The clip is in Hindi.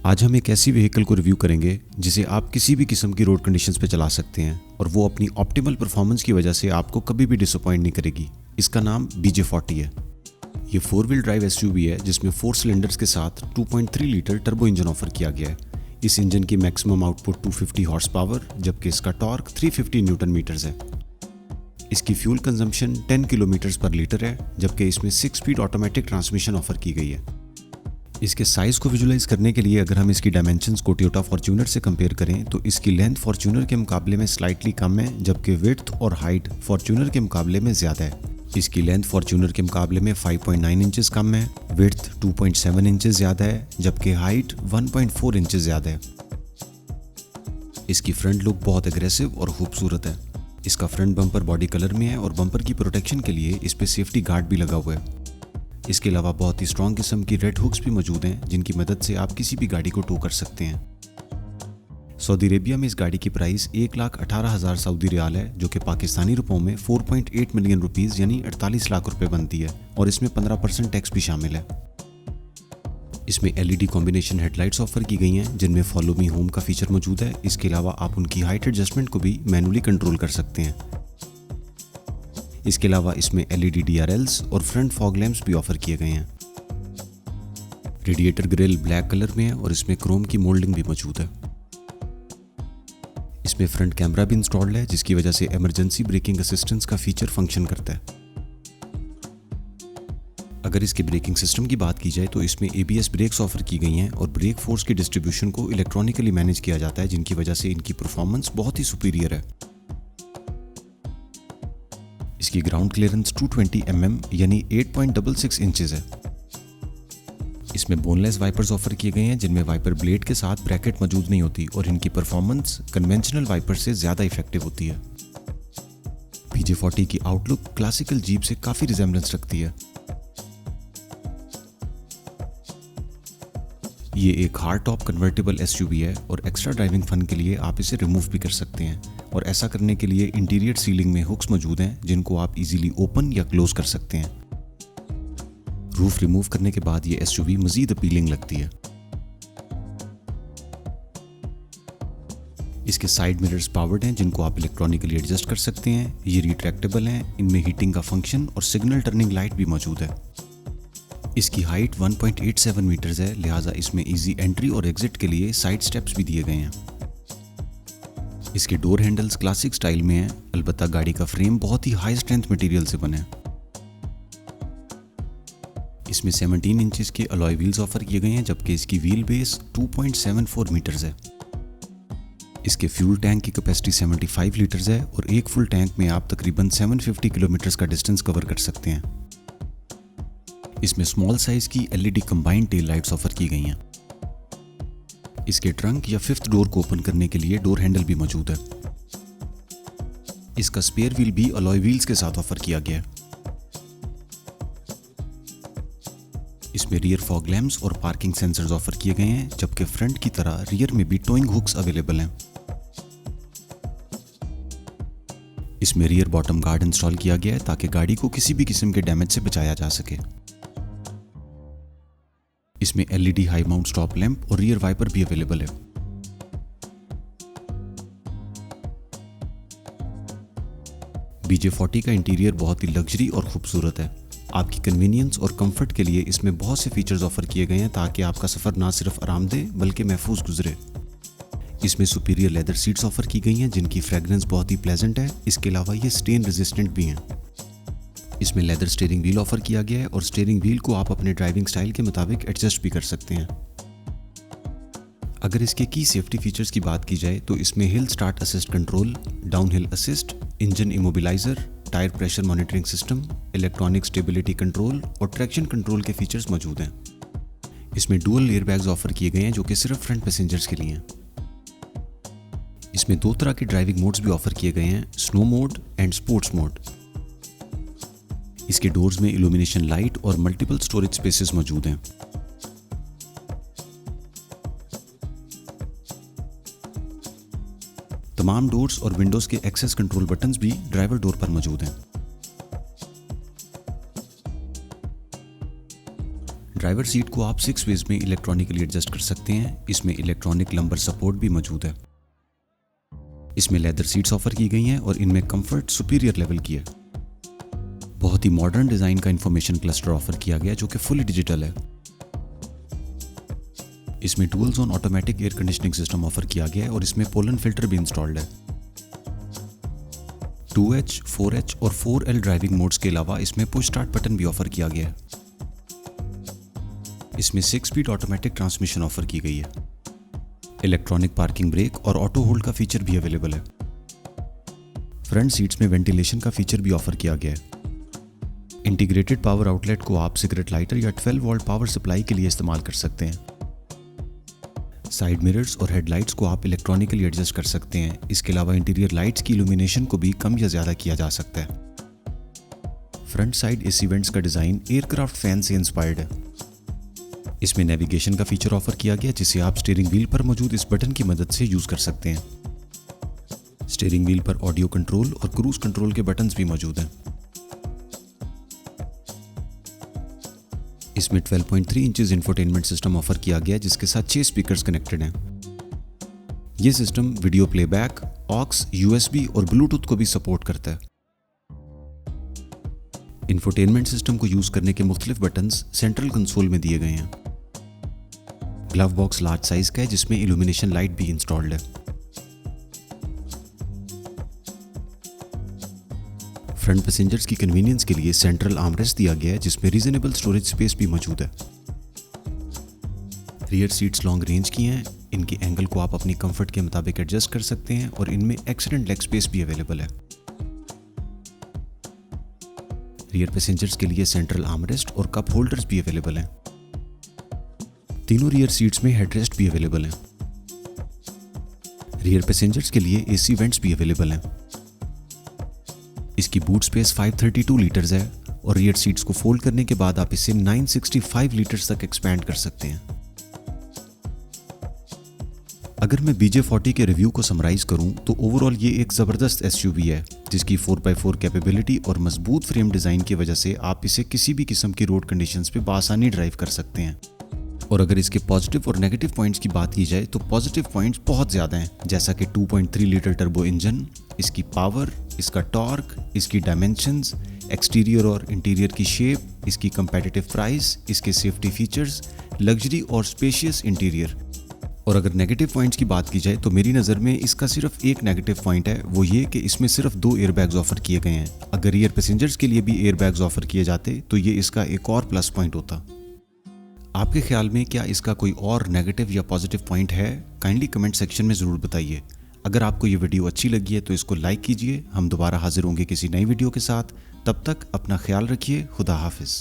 आज हम एक ऐसी व्हीकल को रिव्यू करेंगे जिसे आप किसी भी किस्म की रोड कंडीशंस पे चला सकते हैं और वो अपनी ऑप्टिमल परफॉर्मेंस की वजह से आपको कभी भी डिसअपॉइंट नहीं करेगी। इसका नाम BJ40 है। ये 4 व्हील ड्राइव SUV है जिसमें 4 सिलेंडर्स के साथ 2.3 लीटर टर्बो इंजन ऑफर किया गया है। इस इंजन की मैक्सिमम आउटपुट 250 हॉर्स पावर जबकि इसका टॉर्क 350 न्यूटन मीटर्स है। इसकी फ्यूल कंजम्पशन 10 किलोमीटर्स पर लीटर है जबकि इसमें 6 स्पीड ऑटोमेटिक ट्रांसमिशन ऑफर की गई है। इसके साइज़ को विजुलाइज करने के लिए अगर हम इसकी डायमेंशंस को टोयोटा फॉर्च्यूनर से कंपेयर करें तो इसकी लेंथ फॉर्च्यूनर के मुकाबले में स्लाइटली कम है जबकि विड्थ और हाइट फॉर्च्यूनर के मुकाबले में ज़्यादा है। इसकी लेंथ फॉर्च्यूनर के मुकाबले में 5.9 इंचेस कम है, विड्थ 2.7 इंचेस ज़्यादा है जबकि हाइट 1.4 इंचेस ज़्यादा है। इसकी फ्रंट लुक बहुत एग्रेसिव और खूबसूरत है। इसका फ्रंट बम्पर बॉडी कलर में है और बम्पर की प्रोटेक्शन के लिए इस पे सेफ्टी गार्ड भी लगा हुआ है। इसके अलावा बहुत ही स्ट्रॉन्ग किस्म की रेड हुक्स भी मौजूद हैं जिनकी मदद से आप किसी भी गाड़ी को टो कर सकते हैं। सऊदी अरेबिया में इस गाड़ी की प्राइस 1,18,000 सऊदी रियाल है जो कि पाकिस्तानी रुपयों में 4.8 मिलियन रुपीस यानी 48 लाख रुपए बनती है और इसमें 15% टैक्स भी शामिल है। इसमें LED कॉम्बिनेशन हेडलाइट्स ऑफर की गई हैं जिनमें फॉलो मी होम का फीचर मौजूद है। इसके अलावा आप उनकी हाइट एडजस्टमेंट को भी मैनुअली कंट्रोल कर सकते हैं। इसके अलावा इसमें LED DRLs और फ्रंट फॉग लैंप्स भी ऑफर किए गए हैं। रेडिएटर ग्रिल ब्लैक कलर में है और इसमें क्रोम की मोल्डिंग भी मौजूद है। इसमें फ्रंट कैमरा भी इंस्टॉल्ड है जिसकी वजह से इमरजेंसी ब्रेकिंग असिस्टेंस का फीचर फंक्शन करता है। अगर इसके ब्रेकिंग सिस्टम की बात की जाए तो इसमें ABS ब्रेक्स ऑफर की गई हैं और ब्रेक फोर्स की डिस्ट्रीब्यूशन को इलेक्ट्रॉनिकली मैनेज किया जाता है जिनकी वजह से इनकी परफॉर्मेंस बहुत ही सुपीरियर है। इसकी ग्राउंड क्लियरेंस 220 mm यानी 8.66 इंचेस है। इसमें बोनलेस वाइपर्स ऑफर किए गए हैं जिनमें वाइपर ब्लेड के साथ ब्रैकेट मौजूद नहीं होती और इनकी परफॉर्मेंस कन्वेंशनल वाइपर से ज़्यादा इफेक्टिव होती है। BJ40 की आउटलुक क्लासिकल जीप से काफ़ी रिजेम्बलेंस रखती है। ये एक हार्ड टॉप कन्वर्टेबल SUV है और एक्स्ट्रा ड्राइविंग फन के लिए आप इसे रिमूव भी कर सकते हैं और ऐसा करने के लिए इंटीरियर सीलिंग में हुक्स मौजूद हैं जिनको आप इजीली ओपन या क्लोज कर सकते हैं। रूफ रिमूव करने के बाद ये SUV मजीद अपीलिंग लगती है। इसके साइड मिरर्स पावर्ड हैं जिनको आप इलेक्ट्रॉनिकली एडजस्ट कर सकते हैं। ये रिट्रैक्टेबल हैं, इनमें हीटिंग का फंक्शन और सिग्नल टर्निंग लाइट भी मौजूद है। इसकी हाइट 1.87 मीटर्स है, लिहाजा इसमें इजी एंट्री और एग्जिट के लिए साइड स्टेप्स भी दिए गए हैं। इसके डोर हैंडल्स क्लासिक स्टाइल में हैं, अलबत्ता गाड़ी का फ्रेम बहुत ही हाई स्ट्रेंथ मटेरियल से बना है। इसमें 17 इंचेस के अलॉय व्हील्स ऑफर किए गए हैं जबकि इसकी व्हील बेस 2.74 मीटर्स है। इसके फ्यूल टैंक की कैपेसिटी 75 लीटर्स है और एक फुल टैंक में आप तकरीबन 750 किलोमीटर्स का डिस्टेंस कवर कर सकते हैं। इसमें स्मॉल साइज की LED combined tail lights offer की गई हैं। इसके ट्रंक या फिफ्थ डोर को ओपन करने के लिए डोर हैंडल भी मौजूद है। इसका स्पेयर व्हील भी अलॉय व्हील्स के साथ ऑफर किया गया है। इसमें रियर फॉग लैंप्स और पार्किंग सेंसर्स ऑफर किए गए हैं जबकि फ्रंट की तरह रियर में भी टोइंग हुक्स अवेलेबल हैं। इसमें रियर बॉटम गार्ड इंस्टॉल किया गया है ताकि गाड़ी को किसी भी किस्म के डैमेज से बचाया जा सके। इसमें LED high mount stop lamp और रियर वाइपर भी अवेलेबल है। BJ40 का इंटीरियर बहुत ही लग्जरी और खूबसूरत है। आपकी कन्वीनियंस और कंफर्ट के लिए इसमें बहुत से फीचर्स ऑफर किए गए हैं ताकि आपका सफ़र ना सिर्फ आरामदेह बल्कि महफूज गुजरे। इसमें सुपीरियर लेदर सीट्स ऑफर की गई हैं जिनकी फ्रेगरेंस बहुत ही प्लेजेंट है। इसके अलावा ये स्टेन रेजिस्टेंट भी हैं। इसमें लेदर स्टीयरिंग व्हील ऑफर किया गया है और स्टीयरिंग व्हील को आप अपने ड्राइविंग स्टाइल के मुताबिक एडजस्ट भी कर सकते हैं। अगर इसके की सेफ्टी फीचर्स की बात की जाए तो इसमें hill start assist control, down hill assist, engine immobiliser, tyre pressure monitoring system, electronic stability control और ट्रैक्शन कंट्रोल के फीचर्स मौजूद हैं। इसमें डुअल एयरबैग्स ऑफर किए गए हैं जो कि सिर्फ फ्रंट पैसेंजर्स के लिए हैं। इसमें 2 तरह के ड्राइविंग मोड्स भी ऑफर किए गए हैं, snow mode and sports mode. इसके डोर्स में इल्यूमिनेशन लाइट और मल्टीपल स्टोरेज स्पेसेस मौजूद हैं। तमाम डोर्स और विंडोज के एक्सेस कंट्रोल बटन्स भी ड्राइवर डोर पर मौजूद हैं। ड्राइवर सीट को आप 6 वेज में इलेक्ट्रॉनिकली एडजस्ट कर सकते हैं। इसमें इलेक्ट्रॉनिक लंबर सपोर्ट भी मौजूद है। इसमें लेदर सीट्स ऑफर की गई हैं और इनमें कंफर्ट सुपीरियर लेवल की है। बहुत ही मॉडर्न डिजाइन का इंफॉर्मेशन क्लस्टर ऑफर किया गया जो कि फुली डिजिटल है। इसमें dual zone automatic air conditioning system offer किया गया है और इसमें पोलन फिल्टर भी इंस्टॉल्ड है। 2H, 4H और 4L ड्राइविंग मोड्स के अलावा इसमें पुश स्टार्ट बटन भी ऑफर किया गया है। इसमें 6 स्पीड ऑटोमेटिक ट्रांसमिशन ऑफर की गई है। इलेक्ट्रॉनिक पार्किंग ब्रेक और ऑटो होल्ड का फीचर भी अवेलेबल है। फ्रंट सीट्स में वेंटिलेशन का फीचर भी ऑफर किया गया है। इंटीग्रेटेड पावर आउटलेट को आप सिगरेट लाइटर या 12 वोल्ट पावर सप्लाई के लिए इस्तेमाल कर सकते हैं। साइड मिरर्स और हेडलाइट्स को आप इलेक्ट्रॉनिकली एडजस्ट कर सकते हैं। इसके अलावा इंटीरियर लाइट्स की इल्यूमिनेशन को भी कम या ज़्यादा किया जा सकता है। फ्रंट साइड एसी वेंट्स का डिज़ाइन एयरक्राफ्ट फैन से इंस्पायर्ड है। इसमें नेविगेशन का फीचर ऑफर किया गया जिसे आप स्टीयरिंग व्हील पर मौजूद इस बटन की मदद से यूज़ कर सकते हैं। स्टीयरिंग व्हील पर ऑडियो कंट्रोल और क्रूज कंट्रोल के बटन्स भी मौजूद हैं। इसमें 12.3 इंचेस इंफोटेनमेंट सिस्टम ऑफर किया गया है जिसके साथ 6 स्पीकर्स कनेक्टेड हैं। यह system video playback, aux, USB और ब्लूटूथ को भी सपोर्ट करता है। इंफोटेनमेंट सिस्टम को यूज करने के मुख्तलिफ बटन्स सेंट्रल कंसोल में दिए गए हैं। ग्लव बॉक्स लार्ज साइज का है जिसमें इल्यूमिनेशन लाइट भी इंस्टॉल्ड है। फ्रंट पैसेंजर्स की कन्वीनियंस के लिए सेंट्रल आर्मरेस्ट दिया गया है जिसमें रीजनेबल स्टोरेज स्पेस भी मौजूद है। रियर सीट्स लॉन्ग रेंज की हैं। इनके एंगल को आप अपनी कंफर्ट के मुताबिक एडजस्ट कर सकते हैं और इनमें एक्सीडेंट लेग स्पेस भी अवेलेबल है। रियर पैसेंजर्स के लिए सेंट्रल आर्मरेस्ट और कप होल्डर्स भी अवेलेबल हैं। तीनों रियर सीट्स में हेडरेस्ट भी अवेलेबल हैं। रियर पैसेंजर्स के लिए AC वेंट्स भी अवेलेबल हैं। इसकी बूट स्पेस 532 लीटर्स है और रियर सीट्स को फोल्ड करने के बाद आप इसे 965 लीटर्स तक एक्सपैंड कर सकते हैं। अगर मैं BJ40 के रिव्यू को समराइज करूं तो ओवरऑल ये एक ज़बरदस्त SUV है जिसकी 4x4 कैपेबिलिटी और मजबूत फ्रेम डिज़ाइन की वजह से आप इसे किसी भी किस्म की रोड कंडीशंस पे बासानी ड्राइव कर सकते हैं। और अगर इसके पॉजिटिव और नेगेटिव पॉइंट्स की बात की जाए तो पॉजिटिव पॉइंट्स बहुत ज़्यादा हैं, जैसा कि 2.3 लीटर टर्बो इंजन, इसकी पावर, इसका टॉर्क, इसकी डायमेंशंस, एक्सटीरियर और इंटीरियर की शेप, इसकी कंपेटिटिव प्राइस, इसके सेफ्टी फीचर्स, लग्जरी और स्पेशियस इंटीरियर। और अगर नेगेटिव पॉइंट्स की बात की जाए तो मेरी नज़र में इसका सिर्फ एक नेगेटिव पॉइंट है, वो ये कि इसमें सिर्फ 2 एयरबैग्स ऑफर किए गए हैं। अगर रियर पैसेंजर्स के लिए भी एयरबैग्स ऑफर किए जाते तो ये इसका एक और प्लस पॉइंट होता। आपके ख्याल में क्या इसका कोई और नेगेटिव या पॉजिटिव पॉइंट है? काइंडली कमेंट सेक्शन में ज़रूर बताइए। अगर आपको ये वीडियो अच्छी लगी है तो इसको लाइक कीजिए। हम दोबारा हाजिर होंगे किसी नई वीडियो के साथ। तब तक अपना ख्याल रखिए। खुदा हाफिज़।